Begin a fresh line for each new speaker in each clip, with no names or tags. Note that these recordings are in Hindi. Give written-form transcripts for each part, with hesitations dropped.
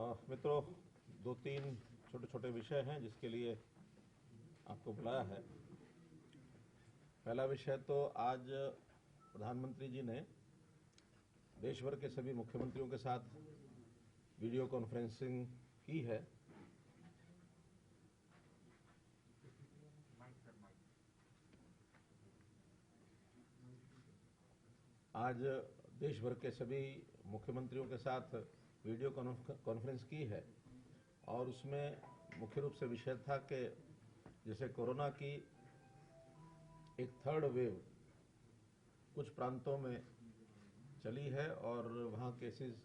मित्रों, दो तीन छोटे छोटे विषय हैं जिसके लिए आपको बुलाया है। पहला विषय तो आज प्रधानमंत्री जी ने देश भर के सभी मुख्यमंत्रियों के साथ वीडियो कॉन्फ्रेंसिंग की है। आज देश भर के सभी मुख्यमंत्रियों के साथ वीडियो कॉन्फ्रेंस की है और उसमें मुख्य रूप से विषय था कि जैसे कोरोना की एक थर्ड वेव कुछ प्रांतों में चली है और वहाँ केसेस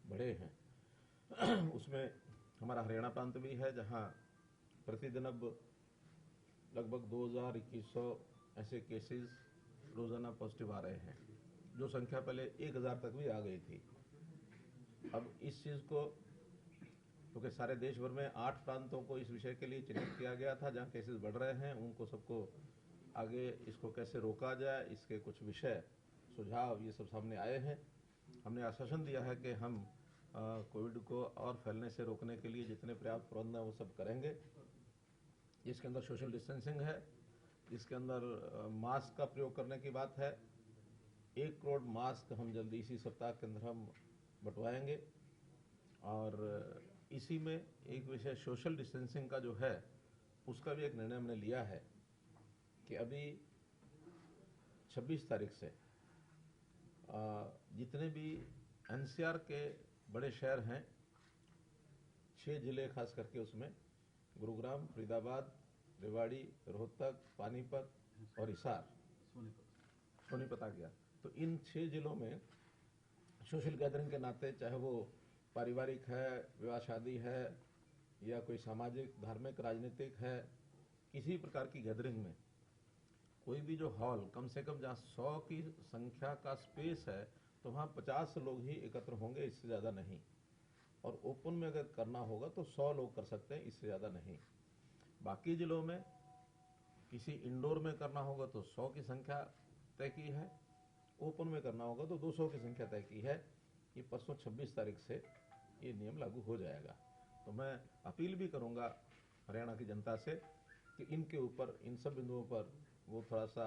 बढ़े हैं। उसमें हमारा हरियाणा प्रांत भी है जहाँ प्रतिदिन अब लगभग 2100 ऐसे केसेस रोजाना पॉजिटिव आ रहे हैं, जो संख्या पहले 1000 तक भी आ गई थी। अब इस चीज को क्योंकि सारे देश भर में 8 प्रांतों को इस विषय के लिए चिन्हित किया गया था जहां केसेस बढ़ रहे हैं, उनको सबको आगे इसको कैसे रोका जाए, इसके कुछ विषय सुझाव ये सब सामने आए हैं। हमने आश्वासन दिया है कि हम कोविड को और फैलने से रोकने के लिए जितने पर्याप्त प्रबंध हैं वो सब करेंगे। इसके अंदर सोशल डिस्टेंसिंग है, इसके अंदर मास्क का प्रयोग करने की बात है। 1 करोड़ मास्क हम जल्दी इसी सप्ताह के अंदर हम बंटवाएंगे और इसी में एक विषय सोशल डिस्टेंसिंग का जो है उसका भी एक निर्णय हमने लिया है कि अभी 26 तारीख से जितने भी एनसीआर के बड़े शहर हैं, 6 जिले खास करके, उसमें गुरुग्राम, फरीदाबाद, रेवाड़ी, रोहतक, पानीपत और हिसार, सोनीपत आ गया। तो इन 6 जिलों में सोशल गैदरिंग के नाते, चाहे वो पारिवारिक है, विवाह शादी है या कोई सामाजिक, धार्मिक, राजनीतिक है, किसी प्रकार की गैदरिंग में कोई भी जो हॉल कम से कम जहां 100 की संख्या का स्पेस है तो वहां 50 लोग ही एकत्र होंगे, इससे ज्यादा नहीं। और ओपन में अगर करना होगा तो 100 लोग कर सकते हैं, इससे ज्यादा नहीं। बाकी जिलों में किसी इंडोर में करना होगा तो 100 की संख्या तय की है, ओपन में करना होगा तो 200 की संख्या तय की है। ये परसों 26 तारीख से ये नियम लागू हो जाएगा। तो मैं अपील भी करूंगा हरियाणा की जनता से कि इनके ऊपर, इन सब बिंदुओं पर वो थोड़ा सा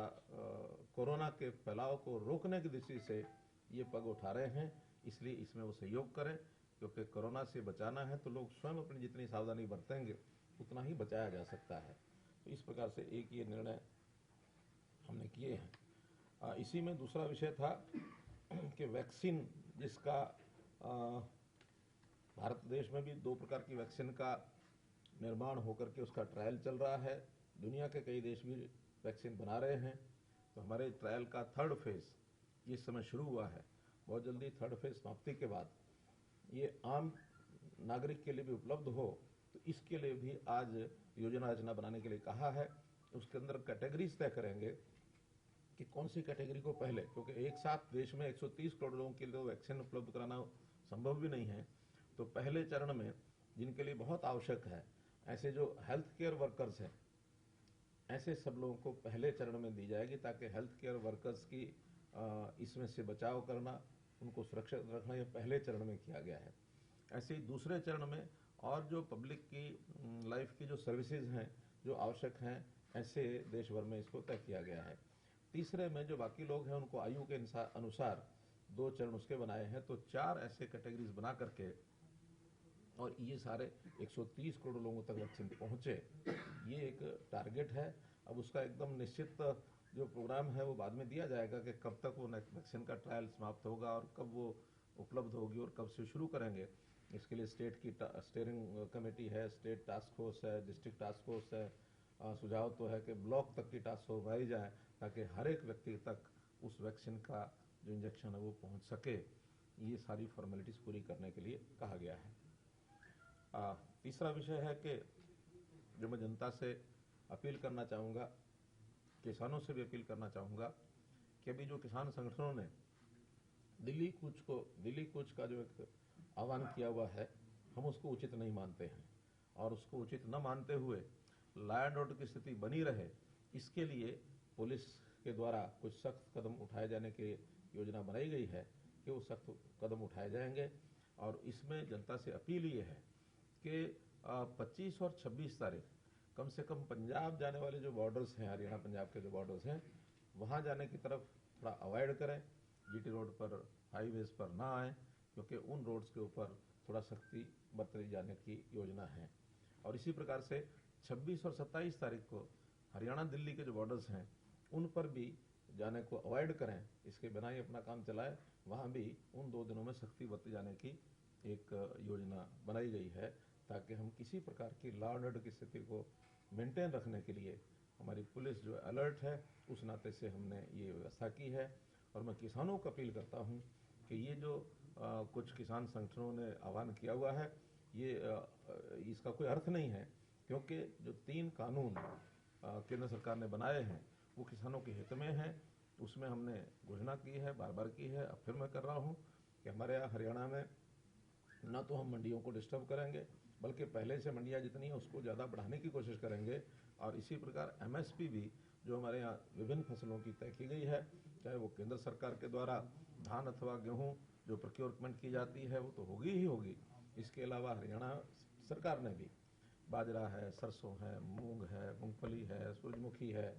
कोरोना के फैलाव को रोकने की दृष्टि से ये पग उठा रहे हैं, इसलिए इसमें वो सहयोग करें। क्योंकि कोरोना से बचाना है तो लोग स्वयं अपनी जितनी सावधानी बरतेंगे उतना ही बचाया जा सकता है। तो इस प्रकार से एक ये निर्णय हमने किए हैं। इसी में दूसरा विषय था कि वैक्सीन, जिसका भारत देश में भी 2 प्रकार की वैक्सीन का निर्माण होकर के उसका ट्रायल चल रहा है। दुनिया के कई देश भी वैक्सीन बना रहे हैं। तो हमारे ट्रायल का 3rd फेज इस समय शुरू हुआ है। बहुत जल्दी 3rd फेज समाप्ति के बाद ये आम नागरिक के लिए भी उपलब्ध हो, तो इसके लिए भी आज योजना रचना बनाने के लिए कहा है। उसके अंदर कैटेगरीज तय करेंगे कि कौन सी कैटेगरी को पहले, क्योंकि एक साथ देश में 130 करोड़ लोगों के लिए वैक्सीन उपलब्ध कराना संभव भी नहीं है। तो पहले चरण में जिनके लिए बहुत आवश्यक है, ऐसे जो हेल्थ केयर वर्कर्स हैं, ऐसे सब लोगों को पहले चरण में दी जाएगी, ताकि हेल्थ केयर वर्कर्स की इसमें से बचाव करना, उनको सुरक्षित रखना, यह पहले चरण में किया गया है। ऐसे ही दूसरे चरण में और जो पब्लिक की लाइफ की जो सर्विसेज हैं, जो आवश्यक हैं, ऐसे देश भर में इसको तय किया गया है। तीसरे में जो बाकी लोग हैं उनको आयु के अनुसार 2 चरण उसके बनाए हैं। तो 4 ऐसे कैटेगरीज बना करके और ये सारे 130 करोड़ लोगों तक वैक्सीन पहुंचे, ये एक टारगेट है। अब उसका एकदम निश्चित जो प्रोग्राम है वो बाद में दिया जाएगा कि कब तक वो वैक्सीन का ट्रायल समाप्त होगा और कब वो उपलब्ध होगी और कब से शुरू करेंगे। इसके लिए स्टेट की स्टीयरिंग कमेटी है, स्टेट टास्क फोर्स है, डिस्ट्रिक्ट टास्क फोर्स है। सुझाव तो है कि ब्लॉक तक की टास्क फोर्स बनाई जाए ताकि हर एक व्यक्ति तक उस वैक्सीन का जो इंजेक्शन है वो पहुंच सके। ये सारी फॉर्मेलिटीज पूरी करने के लिए कहा गया है। तीसरा विषय है कि जो मैं जनता से अपील करना चाहूँगा, किसानों से भी अपील करना चाहूँगा कि अभी जो किसान संगठनों ने दिल्ली कूच का जो एक आह्वान किया हुआ है, हम उसको उचित नहीं मानते हैं। और उसको उचित न मानते हुए लॉ एंड ऑर्डर की स्थिति बनी रहे, इसके लिए पुलिस के द्वारा कुछ सख्त कदम उठाए जाने की योजना बनाई गई है कि वो सख्त कदम उठाए जाएंगे। और इसमें जनता से अपील ये है कि 25 और 26 तारीख कम से कम पंजाब जाने वाले जो बॉर्डर्स हैं, हरियाणा पंजाब के जो बॉर्डर्स हैं, वहाँ जाने की तरफ थोड़ा अवॉइड करें। जीटी रोड पर, हाईवेज पर ना आए, क्योंकि उन रोड्स के ऊपर थोड़ा सख्ती बरती जाने की योजना है। और इसी प्रकार से 26 और 27 तारीख को हरियाणा दिल्ली के जो बॉर्डर्स हैं उन पर भी जाने को अवॉइड करें, इसके बिना ही अपना काम चलाएं। वहाँ भी उन 2 दिनों में सख्ती बरती जाने की एक योजना बनाई गई है, ताकि हम किसी प्रकार की लॉ एंड ऑर्डर की स्थिति को मेंटेन रखने के लिए हमारी पुलिस जो अलर्ट है, उस नाते से हमने ये व्यवस्था की है। और मैं किसानों को अपील करता हूँ कि ये जो कुछ किसान संगठनों ने आह्वान किया हुआ है, ये इसका कोई अर्थ नहीं है, क्योंकि जो 3 कानून केंद्र सरकार ने बनाए हैं वो किसानों के हित में हैं। उसमें हमने घोषणा की है, बार बार की है, अब फिर मैं कर रहा हूँ कि हमारे यहाँ हरियाणा में ना तो हम मंडियों को डिस्टर्ब करेंगे, बल्कि पहले से मंडियाँ जितनी हैं उसको ज़्यादा बढ़ाने की कोशिश करेंगे। और इसी प्रकार एमएसपी भी जो हमारे यहाँ विभिन्न फसलों की तय की गई है, चाहे वो केंद्र सरकार के द्वारा धान अथवा गेहूँ जो प्रोक्योरमेंट की जाती है वो तो होगी ही होगी। इसके अलावा हरियाणा सरकार ने भी बाजरा है, सरसों है, मूंग है, मूंगफली है, सूरजमुखी है,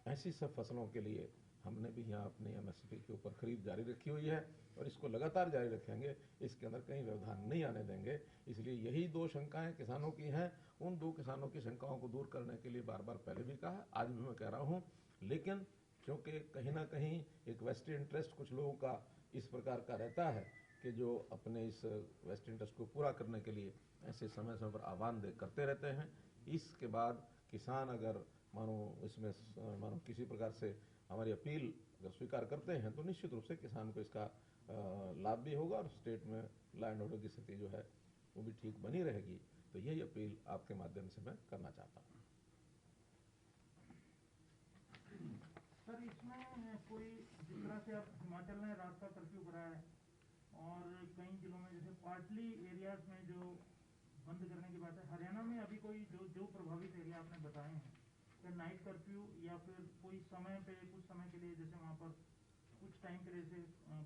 ऐसी सब फसलों के लिए हमने भी यहाँ अपनी एमएसपी के ऊपर खरीद जारी रखी हुई है और इसको लगातार जारी रखेंगे। इसके अंदर कहीं व्यवधान नहीं आने देंगे। इसलिए यही 2 शंकाएं किसानों की हैं। उन 2 किसानों की शंकाओं को दूर करने के लिए बार बार पहले भी कहा, आज भी मैं कह रहा हूँ, लेकिन क्योंकि कहीं ना कहीं एक वेस्टेड इंटरेस्ट कुछ लोगों का इस प्रकार का रहता है कि जो अपने इस वेस्टेड इंटरेस्ट को पूरा करने के लिए ऐसे समय समय पर आह्वान करते रहते हैं। इसके बाद किसान अगर मानो किसी प्रकार से हमारी अपील अगर स्वीकार करते हैं तो निश्चित रूप से किसान को इसका लाभ भी होगा और स्टेट में लॉ एंड ऑर्डर की स्थिति जो है वो भी ठीक बनी रहेगी। तो यही अपील आपके माध्यम से मैं करना चाहता हूँ।
सर, इसमें कोई जिस तरह से अब हिमाचल ने रात का कर्फ्यू कराया है और कई जिलों में जैसे पार्टली एरियाज में जो बंद करने की बात है, हरियाणा में अभी कोई जो प्रभावित एरिया आपने बताए हैं, क्या नाइट कर्फ्यू या फिर कोई समय पे कुछ समय के लिए जैसे वहाँ पर कुछ टाइम के लिए से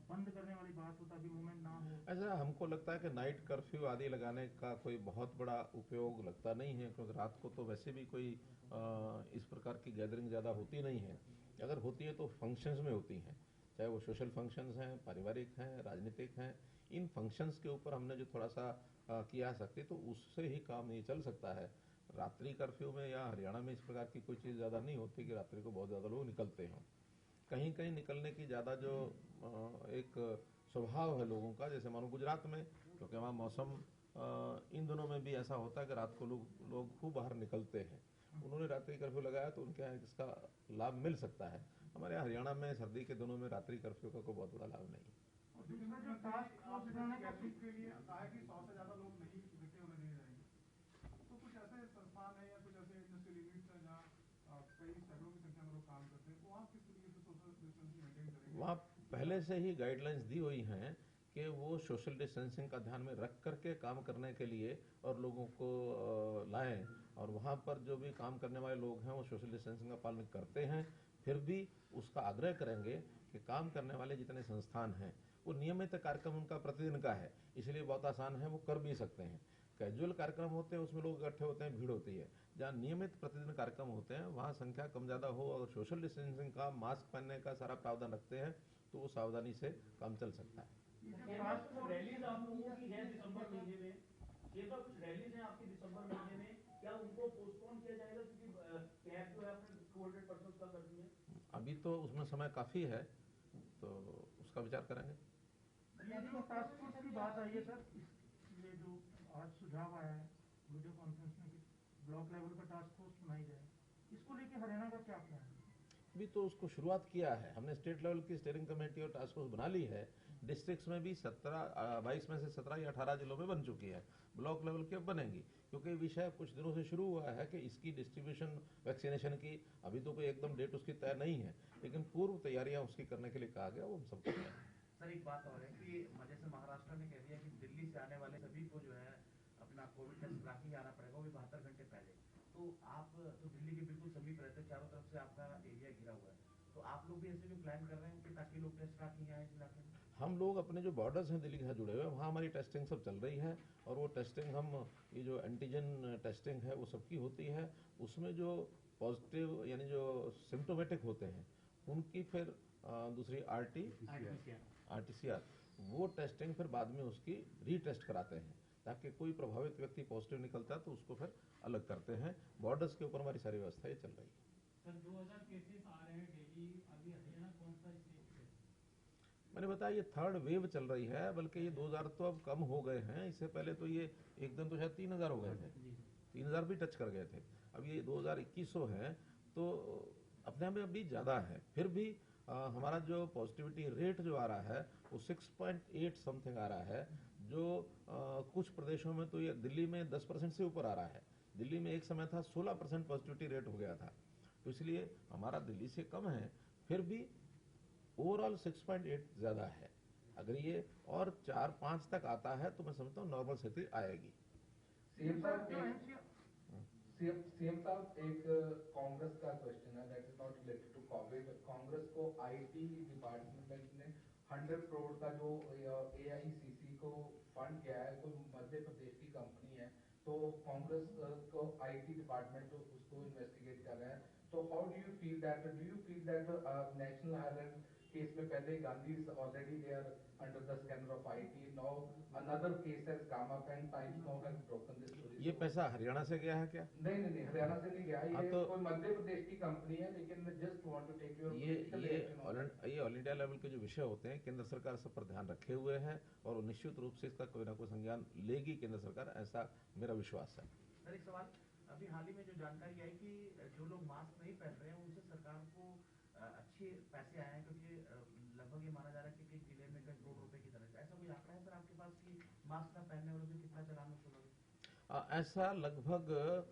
बंद करने वाली बात हो ताकि मूवमेंट ना हो?
ऐसा हमको लगता है कि नाइट कर्फ्यू आदि लगाने का कोई बहुत बड़ा उपयोग लगता नहीं है, क्योंकि रात को तो वैसे भी कोई इस प्रकार की गैदरिंग ज़्यादा होती नहीं है। अगर होती है तो फंक्शंस में होती हैं, चाहे वो सोशल फंक्शंस हैं, पारिवारिक हैं, राजनीतिक हैं। इन फंक्शंस के ऊपर हमने जो थोड़ा सा किया सकते तो उससे ही काम ये चल सकता है। रात्रि कर्फ्यू में या हरियाणा में इस प्रकार की कोई चीज़ ज़्यादा नहीं होती कि रात्रि को बहुत ज़्यादा लोग निकलते हों। कहीं कहीं निकलने की ज़्यादा जो एक स्वभाव है लोगों का, जैसे मानो गुजरात में, क्योंकि वहाँ मौसम इन दिनों में भी ऐसा होता है कि रात को लोग खूब बाहर निकलते हैं। उन्होंने रात्रि कर्फ्यू लगाया तो उनके यहाँ इसका लाभ मिल सकता है। हमारे यहाँ हरियाणा में सर्दी के दिनों में रात्रि कर्फ्यू का कोई बहुत बड़ा लाभ नहीं है।
दूसरा जो टास्क फोर्स बनाने का
के लिए कहा है कि 100 से ज्यादा लोग नहीं इकट्ठे होने दिए जाएंगे, तो कुछ ऐसे संस्थान है या कुछ ऐसे इंडस्ट्रियल यूनिट्स है जहाँ कई सैकड़ों की संख्या में लोग काम करते हैं, तो वहाँ किस तरीके से सोशल डिस्टेंसिंग मेंटेन करेंगे?
वहाँ पहले से ही गाइडलाइंस दी हुई हैं कि वो सोशल डिस्टेंसिंग का ध्यान में रख करके काम करने के लिए और लोगों को लाएं। और वहाँ पर जो भी काम करने वाले लोग हैं वो सोशल डिस्टेंसिंग का पालन करते हैं। फिर भी उसका आग्रह करेंगे कि काम करने वाले जितने संस्थान हैं वो नियमित कार्यक्रम उनका प्रतिदिन का है, इसलिए बहुत आसान है, वो कर भी सकते हैं। कैजुअल कार्यक्रम होते हैं उसमें लोग इकट्ठे होते हैं, भीड़ होती है। जहाँ नियमित प्रतिदिन कार्यक्रम होते हैं वहाँ संख्या कम ज़्यादा हो और सोशल डिस्टेंसिंग का, मास्क पहनने का सारा प्रावधान रखते हैं तो वो सावधानी से काम चल सकता है।
रैलीज आप लोगों की है दिसंबर महीने में, ये तो कुछ रैलीज हैं आपकी दिसंबर महीने में, क्या उनको पोस्टपोन किया जाएगा क्योंकि कैब जो है आपने 200% का कर दिया?
अभी तो उसमें समय काफ़ी है, तो उसका विचार करेंगे।
जो टास्क फोर्स की बात आई है सर, ये जो आज सुझाव आया है वीडियो कॉन्फ्रेंस में कि ब्लॉक लेवल का टास्क फोर्स बनाई जाए, इसको लेके हरियाणा का क्या प्लान है?
अभी तो उसको शुरुआत किया है हमने, स्टेट लेवल की स्टीयरिंग कमेटी और टास्क फोर्स बना ली है। डिस्ट्रिक्ट्स में भी 22 में से 17 या 18 जिलों में बन चुकी है। ब्लॉक लेवल की अब बनेंगी, क्योंकि विषय कुछ दिनों से शुरू हुआ है कि इसकी डिस्ट्रीब्यूशन वैक्सीनेशन की, अभी तो कोई एकदम डेट उसकी तय नहीं है, लेकिन पूर्व तैयारियां उसकी करने के लिए कहा गया, वो हम सब कर रहे हैं।
सर, एक बात और है कि जैसे महाराष्ट्र ने कह दिया कि दिल्ली से आने वाले सभी को जो है अपना कोविड टेस्ट करा के आना पड़ेगा, वो भी 72 घंटे पहले। तो आप तो दिल्ली के बिल्कुल समीप रहते हैं, चारों तरफ से आपका एरिया घिरा हुआ है, तो आप लोग भी ऐसे भी प्लान कर रहे हैं कि ताकि लोग टेस्ट करा के आए इस इलाके में?
हम लोग अपने जो बॉर्डर्स हैं दिल्ली के साथ जुड़े हुए हैं, वहाँ हमारी टेस्टिंग सब चल रही है, और वो टेस्टिंग हम ये जो एंटीजन टेस्टिंग है वो सबकी होती है। उसमें जो पॉजिटिव यानी जो सिम्टोमेटिक होते हैं उनकी फिर दूसरी RT-PCR वो टेस्टिंग फिर बाद में उसकी रीटेस्ट कराते हैं, ताकि कोई प्रभावित व्यक्ति पॉजिटिव निकलता है तो उसको फिर अलग करते हैं। बॉर्डर्स के ऊपर हमारी सारी व्यवस्था ये चल रही है।
सर 2000 केसेस आ रहे हैं डेली, अभी हरियाणा कौन सा स्टेट है?
मैंने बताया ये थर्ड वेव चल रही है, बल्कि ये 2000 तो अब कम हो गए हैं। इससे पहले तो ये एक दिन तो शायद 3000 हो गए थे, 3000 भी टच कर गए थे। अब ये 2021 है, तो अपने आप में अभी ज़्यादा है। फिर भी हमारा जो पॉजिटिविटी रेट जो आ रहा है वो 6.8 समथिंग आ रहा है, जो कुछ प्रदेशों में तो ये दिल्ली में 10% से ऊपर आ रहा है। दिल्ली में एक समय था 16% पॉजिटिविटी रेट हो गया था, तो इसलिए हमारा दिल्ली से कम है, फिर भी ओवरऑल 6.8 ज़्यादा है। अगर ये और 4-5 तक आता है तो मैं समझता हूँ नॉर्मल स्थिति आएगी।
सीएम साहब, एक कांग्रेस का क्वेश्चन है that is not related to Covid. Congress को आईटी डिपार्टमेंट ने 100 करोड़ का जो एआईसीसी को फंड किया है, कोई मध्य प्रदेश की कंपनी है, तो कांग्रेस को आईटी डिपार्टमेंट उसको इन्वेस्टिगेट कर रहा है। तो how do you feel that National Herald case में पहले Gandhi is already there under the scanner of IT, now another case has come up and Times Now has broken this story.
ये पैसा हरियाणा से गया है क्या?
नहीं, हरियाणा से नहीं गया। ये
तो
कोई मध्य प्रदेश की कंपनी है, लेकिन just want to take your
ये ऑल इंडिया लेवल के जो विषय होते हैं, केंद्र सरकार सब पर ध्यान रखे हुए है, और निश्चित रूप से इसका कोई ना कोई संज्ञान लेगी केंद्र सरकार, ऐसा मेरा विश्वास है।
सर एक सवाल, अभी हाल ही में जो जानकारी आई कि जो लोग मास्क नहीं पहन रहे हैं उनसे सरकार को अच्छे पैसे आए हैं, क्योंकि लगभग ये माना जा रहा है कि जिले में कई करोड़ रुपए की तरह से। ऐसा कोई आंकड़ा है सर आपके पास कि मास्क न पहनने वालों से कितना चालान वसूला?
ऐसा लगभग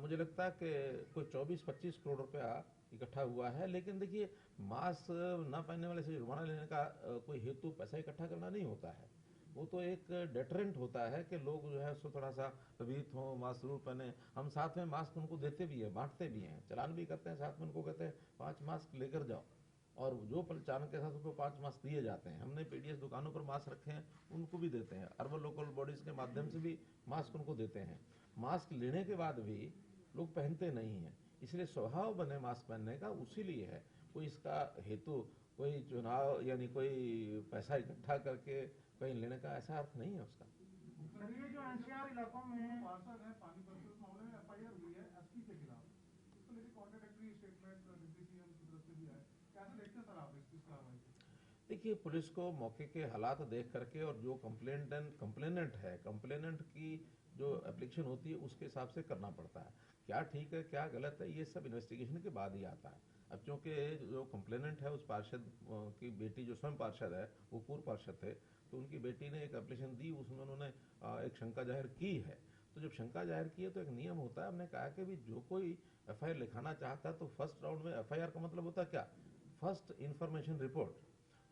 मुझे लगता है कि कोई 24-25 करोड़ रुपया इकट्ठा हुआ है। लेकिन देखिए, मास्क न पहनने वाले से जुर्माना लेने का कोई हेतु पैसा इकट्ठा करना नहीं होता है। वो तो एक डेटरेंट होता है कि लोग जो है उसको थोड़ा सा प्रभावित हों, मास्क जरूर पहने। हम साथ में मास्क उनको देते भी हैं, बांटते भी हैं, चलान भी करते हैं, साथ में उनको कहते हैं 5 मास्क लेकर जाओ, और जो चालन के साथ उनको 5 मास्क दिए जाते हैं। हमने पीडीएस दुकानों पर मास्क रखे हैं, उनको भी देते हैं। अर्बन लोकल बॉडीज के माध्यम से भी मास्क उनको देते हैं। मास्क लेने के बाद भी लोग पहनते नहीं हैं, इसलिए स्वभाव बने मास्क पहनने का, उसी लिए है। कोई इसका हेतु कोई चुनाव यानी कोई पैसा इकट्ठा करके कहीं लेने का ऐसा अर्थ नहीं है उसका।
सर ये जो एनसीआर इलाकों में
पार्षद है, पानीपत के उस मामले में एफआईआर हुई है एसपी के खिलाफ, उसको लेकर कॉन्ट्राडिक्टरी स्टेटमेंट डिप्टी सीएम की तरफ से भी है। कैसे देखते हैं सर आप इस कार्रवाई को?
देखिए, पुलिस को मौके के हालात देख करके, और जो कंप्लेनेंट की जो एप्लीकेशन होती है उसके हिसाब से करना पड़ता है। क्या ठीक है क्या गलत है, ये सब इन्वेस्टिगेशन के बाद ही आता है। अब चूंकि जो कंप्लेनेंट है उस पार्षद की बेटी, जो स्वयं पार्षद है, वो पूर्व पार्षद थे, तो उनकी बेटी ने एक एप्लीकेशन दी, उसमें उन्होंने एक शंका जाहिर की है। तो जब शंका जाहिर की है तो एक नियम होता है। हमने कहा कि भी जो कोई एफआईआर लिखाना चाहता है तो फर्स्ट राउंड में, एफआईआर का मतलब होता है क्या, फर्स्ट इन्फॉर्मेशन रिपोर्ट।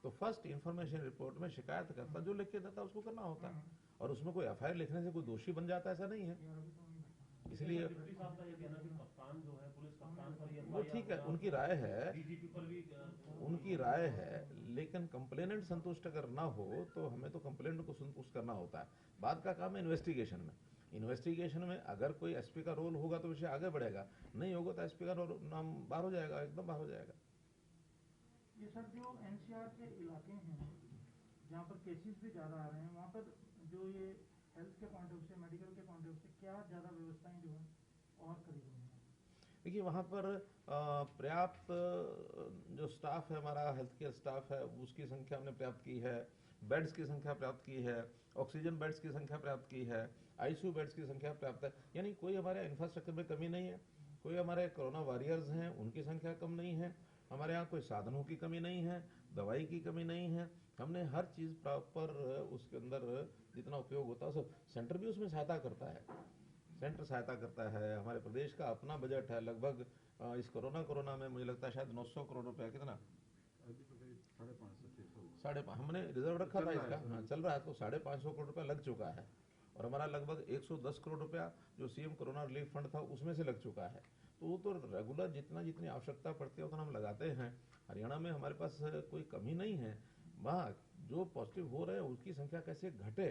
तो फर्स्ट इन्फॉर्मेशन रिपोर्ट में शिकायत करता जो लिख के देता उसको करना होता है, और उसमें कोई एफआईआर लिखने से कोई दोषी बन जाता है ऐसा नहीं है। इसलिए
डिप्टी साहब का ये कहना कि कप्तान जो है, पुलिस कप्तान पर ये
वो ठीक है, उनकी राय है,
डीजीपी पर भी
उनकी राय है, लेकिन कंप्लेनेंट संतुष्ट अगर ना हो तो हमें तो कंप्लेनेंट को संतुष्ट करना होता है। बाद का काम है इन्वेस्टिगेशन में। इन्वेस्टिगेशन में अगर कोई एसपी का रोल होगा तो विषय आगे बढ़ेगा, नहीं होगा तो एसपी का नाम बाहर हो जाएगा, एकदम बाहर हो जाएगा।
ये सर जो एनसीआर के इलाके हैं जहाँ पर केसेस भी ज़्यादा आ रहे हैं, वहाँ पर जो ये हेल्थ के पॉइंट ऑफ से, मेडिकल के पॉइंट ऑफ से क्या ज़्यादा व्यवस्थाएं जो है और करी गई हैं?
देखिए, वहाँ पर पर्याप्त जो स्टाफ है, हमारा हेल्थ केयर स्टाफ है, उसकी संख्या हमने प्राप्त की है, बेड्स की संख्या प्राप्त की है, ऑक्सीजन बेड्स की संख्या प्राप्त की है, आईसीयू बेड्स की संख्या प्राप्त है। यानी कोई हमारे इंफ्रास्ट्रक्चर में कमी नहीं है, कोई हमारे कोरोना वॉरियर्स हैं उनकी संख्या कम नहीं है, हमारे यहाँ कोई साधनों की कमी नहीं है, दवाई की कमी नहीं है। हमने हर चीज़ प्रॉपर उसके अंदर जितना उपयोग होता है सब, सेंटर भी उसमें सहायता करता है। सेंटर सहायता करता है। हमारे प्रदेश का अपना बजट है लगभग इस कोरोना में मुझे लगता है शायद 900 करोड़ रुपया, कितना 550 हमने रिजर्व रखा था इसका, हाँ चल रहा है, तो 550 करोड़ रुपया लग चुका है। और हमारा लगभग 110 करोड़ रुपया जो सीएम कोरोना रिलीफ फंड था उसमें से लग चुका है। तो वो तो रेगुलर जितनी आवश्यकता पड़ती है उतना हम लगाते हैं। हरियाणा में हमारे पास कोई कमी नहीं है। वहाँ जो पॉजिटिव हो रहे हैं उसकी संख्या कैसे घटे,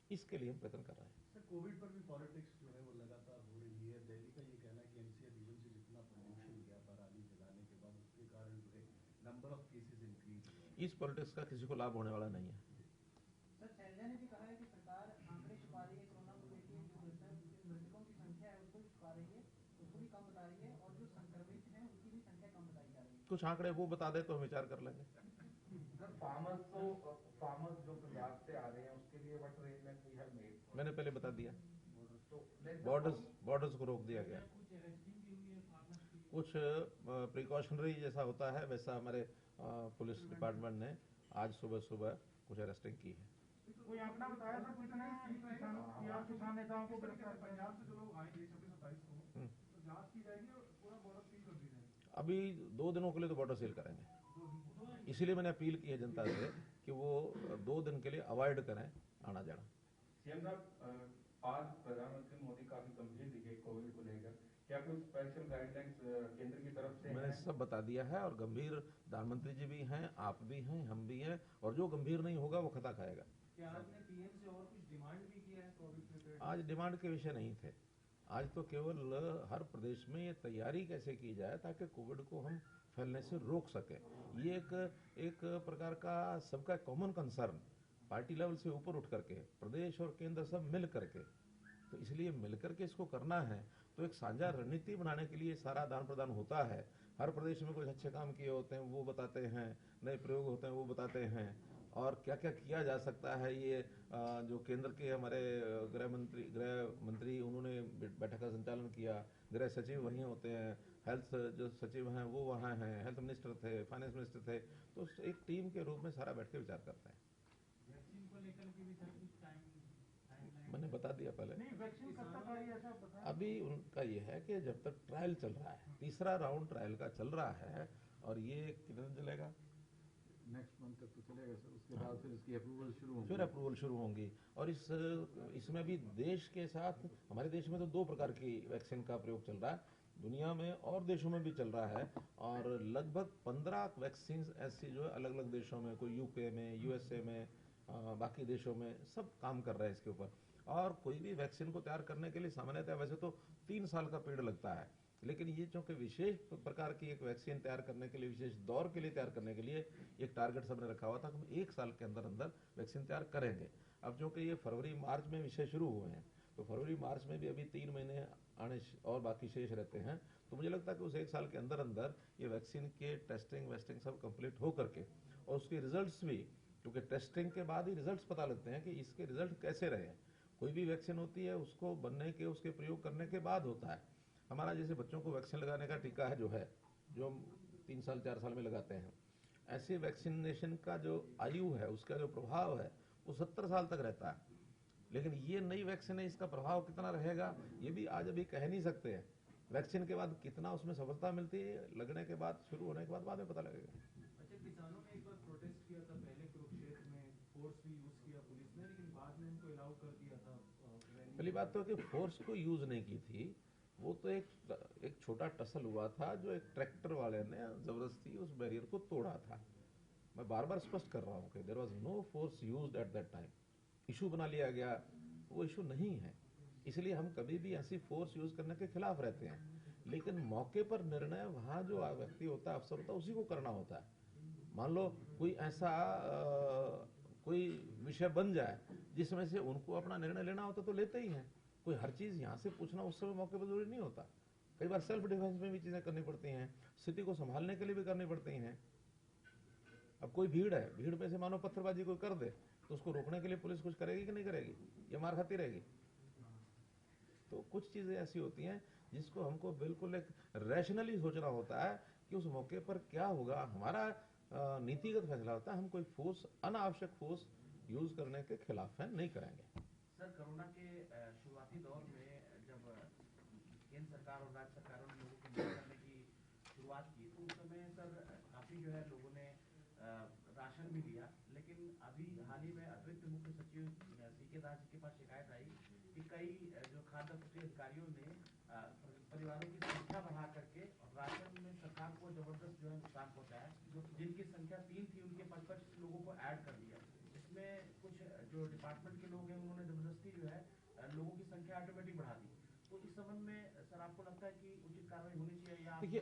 इसके लिए हम प्रयत्न कर रहे हैं।
सर, कोविड पर भी पॉलिटिक्स जो है वो लगातार हो रही है। दिल्ली का ये कहना है कि एनसीआर रीजन से जितना पोल्यूशन गया पराली जलाने के बाद, उसके कारण जो है नंबर ऑफ केसेस इंक्रीज हुए हैं।
इस पॉलिटिक्स का किसी को लाभ होने वाला नहीं है।
सर, शैलजा ने भी कहा है कि सरकार आंकड़े छुपा रही है, कोरोना को लेकर जो मृतकों की संख्या है उसको भी छुपा रही है, उसको भी कम बता रही है, और जो संक्रमित हैं उनकी भी संख्या कम बताई जा रही है।
कुछ आंकड़े वो बता दे तो हम विचार कर लेंगे।
फार्मर्स जो पंजाब से आ रहे हैं उसके लिए what arrangement we have made?
मैंने पहले बता दिया,
तो
बॉर्डर्स को रोक दिया गया।
कुछ अरेस्टिंग भी हुई है फार्मर्स की।
कुछ प्रिकॉशनरी जैसा होता है वैसा हमारे पुलिस डिपार्टमेंट ने आज सुबह कुछ अरेस्टिंग की है।
कोई आंकड़ा बताया था कितने किसानों या किसान नेताओं को गिरफ्तार किया?
पंजाब से जो लोग आएंगे 26-27 को, तो जांच की जाएगी और पूरा बॉर्डर सील कर दी जाएगी।
अभी 2 दिनों के लिए तो बॉर्डर सील करेंगे, इसीलिए मैंने अपील की है जनता से कि वो 2 दिन के लिए अवॉइड करें आना जाना।
सीएम साहब, आज प्रधानमंत्री मोदी काफी गंभीर दिखे कोविड को लेकर, क्या कोई स्पेशल गाइडलाइंस केंद्र की तरफ से
मैंने सब बता दिया है, और गंभीर प्रधानमंत्री जी भी हैं, आप भी हैं, हम भी हैं, और जो गंभीर नहीं होगा वो खता खाएगा।
क्या आपने पीएम से और कुछ डिमांड भी किया है कोविड प्रिपेयर्ड?
आज डिमांड के विषय नहीं थे, आज तो केवल हर प्रदेश में ये तैयारी कैसे की जाए ताकि कोविड को हम फैलने से रोक सकें। ये एक प्रकार का सबका कॉमन कंसर्न, पार्टी लेवल से ऊपर उठ करके प्रदेश और केंद्र सब मिल करके, तो इसलिए मिल करके इसको करना है। तो एक साझा रणनीति बनाने के लिए सारा आदान प्रदान होता है। हर प्रदेश में कुछ अच्छे काम किए होते हैं वो बताते हैं, नए प्रयोग होते हैं वो बताते हैं, और क्या क्या किया जा सकता है। ये जो केंद्र के हमारे गृह मंत्री उन्होंने बैठक का संचालन किया, गृह सचिव वहीं होते हैं, हेल्थ जो सचिव हैं वो वहाँ हैं, हेल्थ मिनिस्टर थे, फाइनेंस मिनिस्टर थे, तो एक टीम के रूप में सारा बैठ के विचार करते हैं।
वैक्सीन को लेकर के भी सर कुछ टाइमलाइन
मैंने बता दिया पहले।
नहीं, वैक्सीन कब तक आई ऐसा बताया?
अभी उनका ये है कि जब तक ट्रायल चल रहा है, तीसरा राउंड ट्रायल का चल रहा है, और ये कितने दिन चलेगा?
नेक्स्ट मंथ तक तो चलेगा सर, उसके बाद फिर इसकी अप्रूवल शुरू होगी।
फिर अप्रूवल शुरू होंगी, और इसमें भी देश के साथ, हमारे देश में तो 2 प्रकार की वैक्सीन का प्रयोग चल रहा है, दुनिया में और देशों में भी चल रहा है, और लगभग 15 वैक्सीन ऐसी जो है अलग अलग देशों में, कोई यूके में, यूएसए में, बाकी देशों में सब काम कर रहे हैं इसके ऊपर। और कोई भी वैक्सीन को तैयार करने के लिए सामान्यतः वैसे तो 3 साल का पीरियड लगता है, लेकिन ये चूंकि विशेष प्रकार की एक वैक्सीन तैयार करने के लिए, विशेष दौर के लिए तैयार करने के लिए एक टारगेट सबने रखा हुआ था कि हम 1 साल के अंदर अंदर वैक्सीन तैयार करेंगे। अब चूंकि ये फरवरी मार्च में विषय शुरू हुए हैं, तो फरवरी मार्च में भी अभी 3 महीने आने और बाकी शेष रहते हैं, तो मुझे लगता है कि उस 1 साल के अंदर अंदर ये वैक्सीन के टेस्टिंग वेस्टिंग सब कंप्लीट हो करके, और उसके रिजल्ट्स भी, क्योंकि टेस्टिंग के बाद ही रिजल्ट्स पता लगते हैं कि इसके रिजल्ट कैसे रहे। कोई भी वैक्सीन होती है उसको बनने के, उसके प्रयोग करने के बाद होता है। हमारा जैसे बच्चों को वैक्सीन लगाने का टीका है जो हम 3 साल 4 साल में लगाते हैं, ऐसे वैक्सीनेशन का जो आयु है, उसका जो प्रभाव है वो 70 साल तक रहता है। लेकिन ये नई वैक्सीन है, इसका प्रभाव कितना रहेगा ये भी आज अभी कह नहीं सकते हैं। वैक्सीन के बाद कितना उसमें सफलता मिलती है, लगने के बाद, शुरू होने के बाद में पता लगेगा।
अच्छा, किसानों ने एक बार प्रोटेस्ट किया था पहले कुरुक्षेत्र में, फोर्स भी यूज किया पुलिस ने, लेकिन बाद में उनको अलाउ कर दिया था।
पहली बात तो कि फोर्स को यूज नहीं की थी, वो तो एक छोटा टसल हुआ था जो एक ट्रैक्टर वाले ने जबरदस्ती उस बैरियर को तोड़ा था। मैं बार बार स्पष्ट कर रहा हूँ कि there was no force used at that time. Issue बना लिया गया, वो इशू नहीं है, इसलिए हम कभी भी ऐसी फोर्स यूज करने के खिलाफ रहते हैं। लेकिन मौके पर निर्णय वहाँ जो व्यक्ति होता है, अफसर होता है, उसी को करना होता है। मान लो कोई ऐसा कोई विषय बन जाए जिसमें से उनको अपना निर्णय लेना होता तो लेते ही हैं। कोई हर चीज यहाँ से पूछना उस समय मौके पर जरूरी नहीं होता। कई बार सेल्फ डिफेंस में भी चीजें करनी पड़ती हैं, स्थिति को संभालने के लिए भी करनी पड़ती हैं। अब कोई भीड़ है, भीड़ में से मानो पत्थरबाजी कोई कर दे तो उसको रोकने के लिए पुलिस कुछ करेगी कि नहीं करेगी, या मार खाती रहेगी। तो कुछ चीजें ऐसी होती हैं जिसको हमको बिल्कुल एक रैशनली सोचना होता है कि उस मौके पर क्या होगा। हमारा नीतिगत फैसला होता है, हम कोई फोर्स, अनावश्यक फोर्स यूज करने के खिलाफ है, नहीं करेंगे।
सर, कोरोना के शुरुआती दौर में जब केंद्र सरकार और राज्य सरकारों ने लोगों को मदद करने की शुरुआत की, तो उस समय सर काफी जो है लोगों ने राशन भी दिया। लेकिन अभी हाल ही में अतिरिक्त मुख्य सचिव सीके दास जी के पास शिकायत आई कि कई जो खाद्य आपूर्ति अधिकारियों ने परिवारों की संख्या बढ़ा करके राशन में सरकार को जबरदस्त जो है नुकसान पहुंचाया, जिनकी संख्या 3 थी उनके 5-5 लोगों को ऐड कर दिया। इसमें कुछ जो डिपार्टमेंट के लोग हैं उन्होंने जबरदस्ती जो है लोगों की संख्या ऑटोमेटिक बढ़ा दी। तो इस संबंध में सर आपको लगता है कि उचित कार्रवाई होनी चाहिए या
देखिए,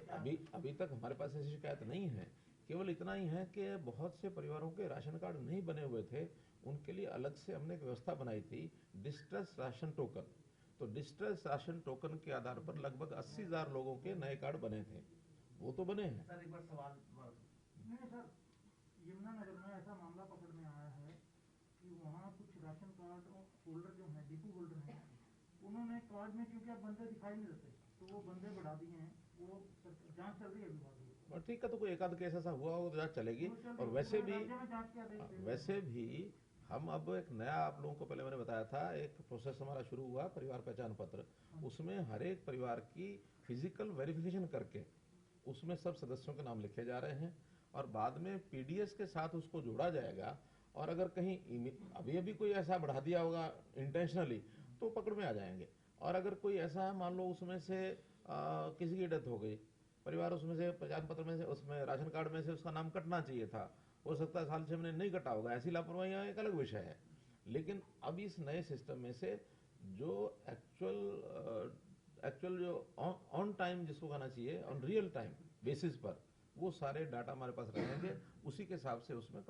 अभी तक हमारे पास ऐसी शिकायत नहीं है। केवल इतना ही है कि बहुत से परिवारों के राशन कार्ड नहीं बने हुए थे, उनके लिए अलग से हमने एक व्यवस्था बनाई थी, डिस्ट्रेस राशन टोकन। तो डिस्ट्रेस राशन टोकन के आधार पर लगभग 80,000 लोगों के नए कार्ड बने थे, वो तो बने हैं।
सर एक बार सवाल
नहीं सर, यमुनानगर में ऐसा मामला पकड़ में आया है कि वहाँ कुछ राशन कार्ड होल्डर जो हैं, डिपो होल्डर हैं, उन्होंने कार्ड में क्योंकि अब बंदे दिखाई नहीं देते तो वो बंदे बढ़ा दिए हैं। वो जांच चल रही है विभाग में।
और ठीक है, तो कोई एक आध केस ऐसा हुआ हो तो जांच चलेगी। और वैसे भी हम अब एक नया, आप लोगों को पहले मैंने बताया था, एक प्रोसेस हमारा शुरू हुआ, परिवार पहचान पत्र। उसमें हर एक परिवार की फिजिकल वेरिफिकेशन करके उसमें सब सदस्यों के नाम लिखे जा रहे हैं और बाद में पीडीएस के साथ उसको जोड़ा जाएगा। और अगर कहीं अभी कोई ऐसा बढ़ा दिया होगा इंटेंशनली तो पकड़ में आ जाएंगे। और अगर कोई ऐसा है, मान लो उसमें से किसी की डेथ हो गई, परिवार उसमें से पहचान पत्र में से, उसमें राशन कार्ड में से उसका नाम कटना चाहिए था, हो सकता है साल 6 महीने नहीं कटा होगा, ऐसी लापरवाही एक अलग विषय है। लेकिन अब इस नए सिस्टम में से जो एक्चुअल जो ऑन टाइम जिसको कहना चाहिए, ऑन रियल टाइम बेसिस पर वो सारे डाटा हमारे पास रहेंगे, उसी के हिसाब से उसमें